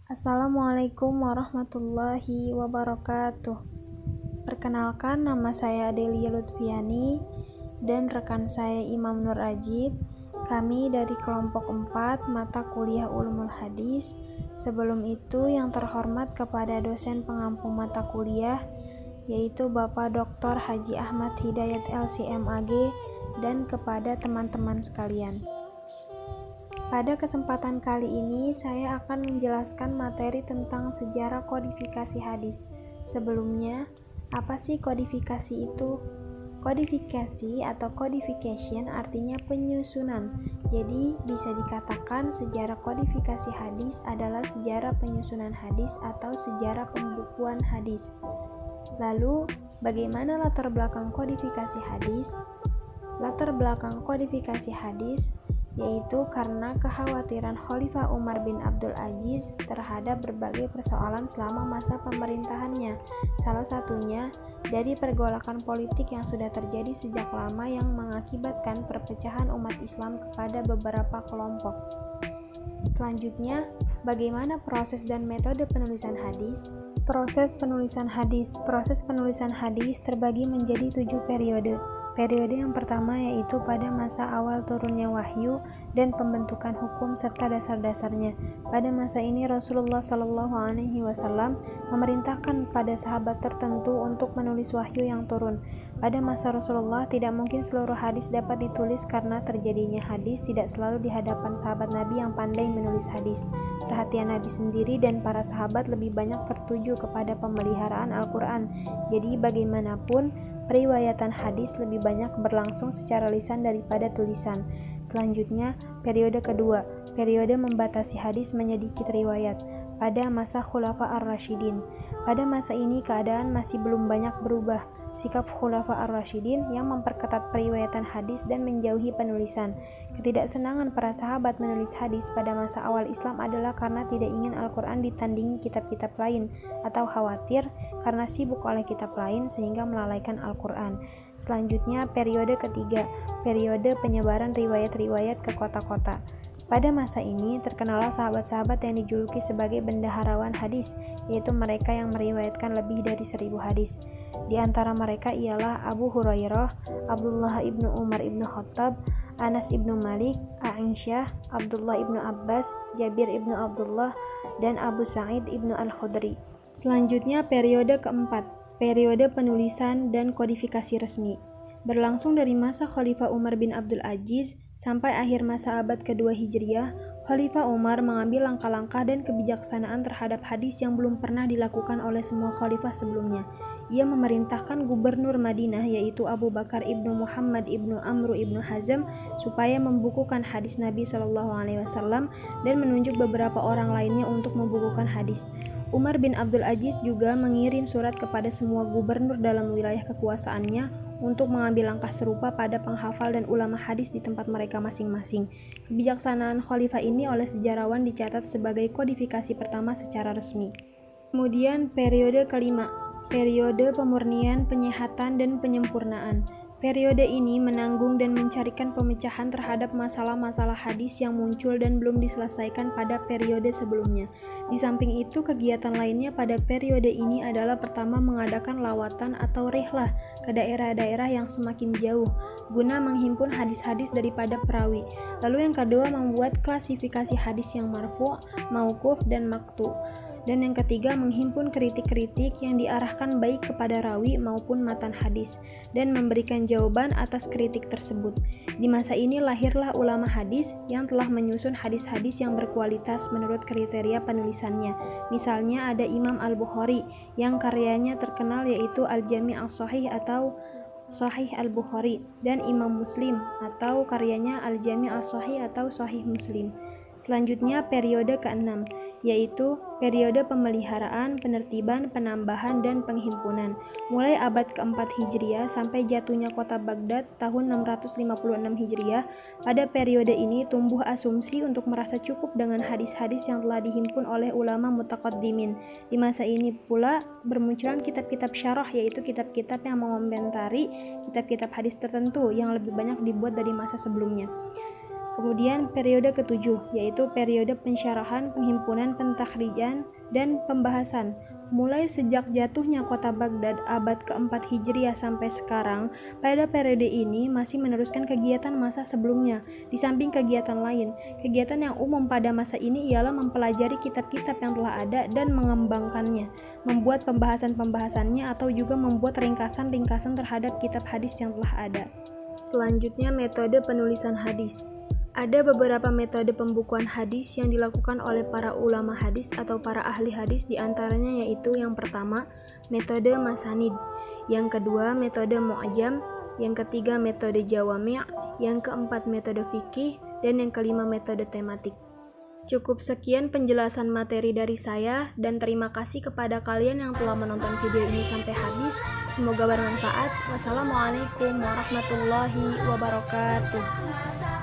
Assalamualaikum warahmatullahi wabarakatuh. Perkenalkan, nama saya Adelia Lutfiani dan rekan saya Imam Nur Ajid. Kami dari kelompok 4 mata kuliah Ulumul Hadis. Sebelum itu yang terhormat kepada dosen pengampu mata kuliah yaitu Bapak Dr. Haji Ahmad Hidayat LCMAG dan kepada teman-teman sekalian. Pada kesempatan kali ini saya akan menjelaskan materi tentang sejarah kodifikasi hadis. Sebelumnya, apa sih kodifikasi itu? Kodifikasi atau codification artinya penyusunan. Jadi bisa dikatakan sejarah kodifikasi hadis adalah sejarah penyusunan hadis atau sejarah pembukuan hadis. Lalu, bagaimana latar belakang kodifikasi hadis? Latar belakang kodifikasi hadis yaitu karena kekhawatiran Khalifah Umar bin Abdul Aziz terhadap berbagai persoalan selama masa pemerintahannya. Salah satunya dari pergolakan politik yang sudah terjadi sejak lama yang mengakibatkan perpecahan umat Islam kepada beberapa kelompok. Selanjutnya, bagaimana proses dan metode penulisan hadis? Proses penulisan hadis terbagi menjadi 7 periode. Periode yang pertama yaitu pada masa awal turunnya wahyu dan pembentukan hukum serta dasar-dasarnya. Pada masa ini Rasulullah SAW memerintahkan pada sahabat tertentu untuk menulis wahyu yang turun. Pada masa Rasulullah tidak mungkin seluruh hadis dapat ditulis karena terjadinya hadis tidak selalu di hadapan sahabat Nabi yang pandai menulis hadis. Perhatian Nabi sendiri dan para sahabat lebih banyak tertuju kepada pemeliharaan Al-Quran. Jadi bagaimanapun periwayatan hadis lebih banyak berlangsung secara lisan daripada tulisan. Selanjutnya, periode kedua, periode membatasi hadis menyedikit riwayat. Pada masa Khulafa Ar-Rasyidin. Pada masa ini keadaan masih belum banyak berubah. Sikap Khulafa Ar-Rasyidin yang memperketat periwayatan hadis dan menjauhi penulisan. Ketidaksenangan para sahabat menulis hadis pada masa awal Islam adalah karena tidak ingin Al-Quran ditandingi kitab-kitab lain atau khawatir karena sibuk oleh kitab lain sehingga melalaikan Al-Quran. Selanjutnya, periode ketiga, periode penyebaran riwayat-riwayat ke kota-kota. Pada masa ini, terkenallah sahabat-sahabat yang dijuluki sebagai bendaharawan hadis, yaitu mereka yang meriwayatkan lebih dari 1000 hadis. Di antara mereka ialah Abu Hurairah, Abdullah ibnu Umar ibnu Khattab, Anas ibnu Malik, Aisyah, Abdullah ibnu Abbas, Jabir ibnu Abdullah, dan Abu Sa'id ibnu Al-Khudri. Selanjutnya, periode keempat, periode penulisan dan kodifikasi resmi. Berlangsung dari masa Khalifah Umar bin Abdul Aziz sampai akhir masa abad kedua Hijriah, Khalifah Umar mengambil langkah-langkah dan kebijaksanaan terhadap hadis yang belum pernah dilakukan oleh semua khalifah sebelumnya. Ia memerintahkan gubernur Madinah yaitu Abu Bakar ibnu Muhammad ibnu Amru ibnu Hazm supaya membukukan hadis Nabi SAW dan menunjuk beberapa orang lainnya untuk membukukan hadis. Umar bin Abdul Aziz juga mengirim surat kepada semua gubernur dalam wilayah kekuasaannya untuk mengambil langkah serupa pada penghafal dan ulama hadis di tempat mereka masing-masing. Kebijaksanaan khalifah ini oleh sejarawan dicatat sebagai kodifikasi pertama secara resmi. Kemudian periode kelima, periode pemurnian, penyehatan, dan penyempurnaan. Periode ini menanggung dan mencarikan pemecahan terhadap masalah-masalah hadis yang muncul dan belum diselesaikan pada periode sebelumnya. Di samping itu, kegiatan lainnya pada periode ini adalah pertama mengadakan lawatan atau rihlah ke daerah-daerah yang semakin jauh, guna menghimpun hadis-hadis daripada perawi. Lalu yang kedua, membuat klasifikasi hadis yang marfu', mauquf, dan maqtu'. Dan yang ketiga, menghimpun kritik-kritik yang diarahkan baik kepada rawi maupun matan hadis, dan memberikan jawaban atas kritik tersebut. Di masa ini lahirlah ulama hadis yang telah menyusun hadis-hadis yang berkualitas menurut kriteria penulisannya. Misalnya ada Imam Al-Bukhari yang karyanya terkenal yaitu Al-Jami' As-Sahih atau Sahih Al-Bukhari, dan Imam Muslim atau karyanya Al-Jami' As-Sahih atau Sahih Muslim. Selanjutnya periode ke-6, yaitu periode pemeliharaan, penertiban, penambahan, dan penghimpunan. Mulai abad ke-4 Hijriah sampai jatuhnya kota Baghdad tahun 656 Hijriah, pada periode ini tumbuh asumsi untuk merasa cukup dengan hadis-hadis yang telah dihimpun oleh ulama mutaqaddimin. Di masa ini pula bermunculan kitab-kitab syarah, yaitu kitab-kitab yang mengomentari kitab-kitab hadis tertentu yang lebih banyak dibuat dari masa sebelumnya. Kemudian periode ketujuh, yaitu periode pensyarahan, penghimpunan, pentakhrijan, dan pembahasan. Mulai sejak jatuhnya kota Baghdad abad keempat Hijriah sampai sekarang, pada periode ini masih meneruskan kegiatan masa sebelumnya. Di samping kegiatan lain, kegiatan yang umum pada masa ini ialah mempelajari kitab-kitab yang telah ada dan mengembangkannya, membuat pembahasan-pembahasannya atau juga membuat ringkasan-ringkasan terhadap kitab hadis yang telah ada. Selanjutnya, metode penulisan hadis. Ada beberapa metode pembukuan hadis yang dilakukan oleh para ulama hadis atau para ahli hadis, diantaranya yaitu yang pertama, metode masanid, yang kedua, metode mu'jam, yang ketiga, metode jawami', yang keempat, metode fikih, dan yang kelima, metode tematik. Cukup sekian penjelasan materi dari saya, dan terima kasih kepada kalian yang telah menonton video ini sampai habis. Semoga bermanfaat. Wassalamualaikum warahmatullahi wabarakatuh.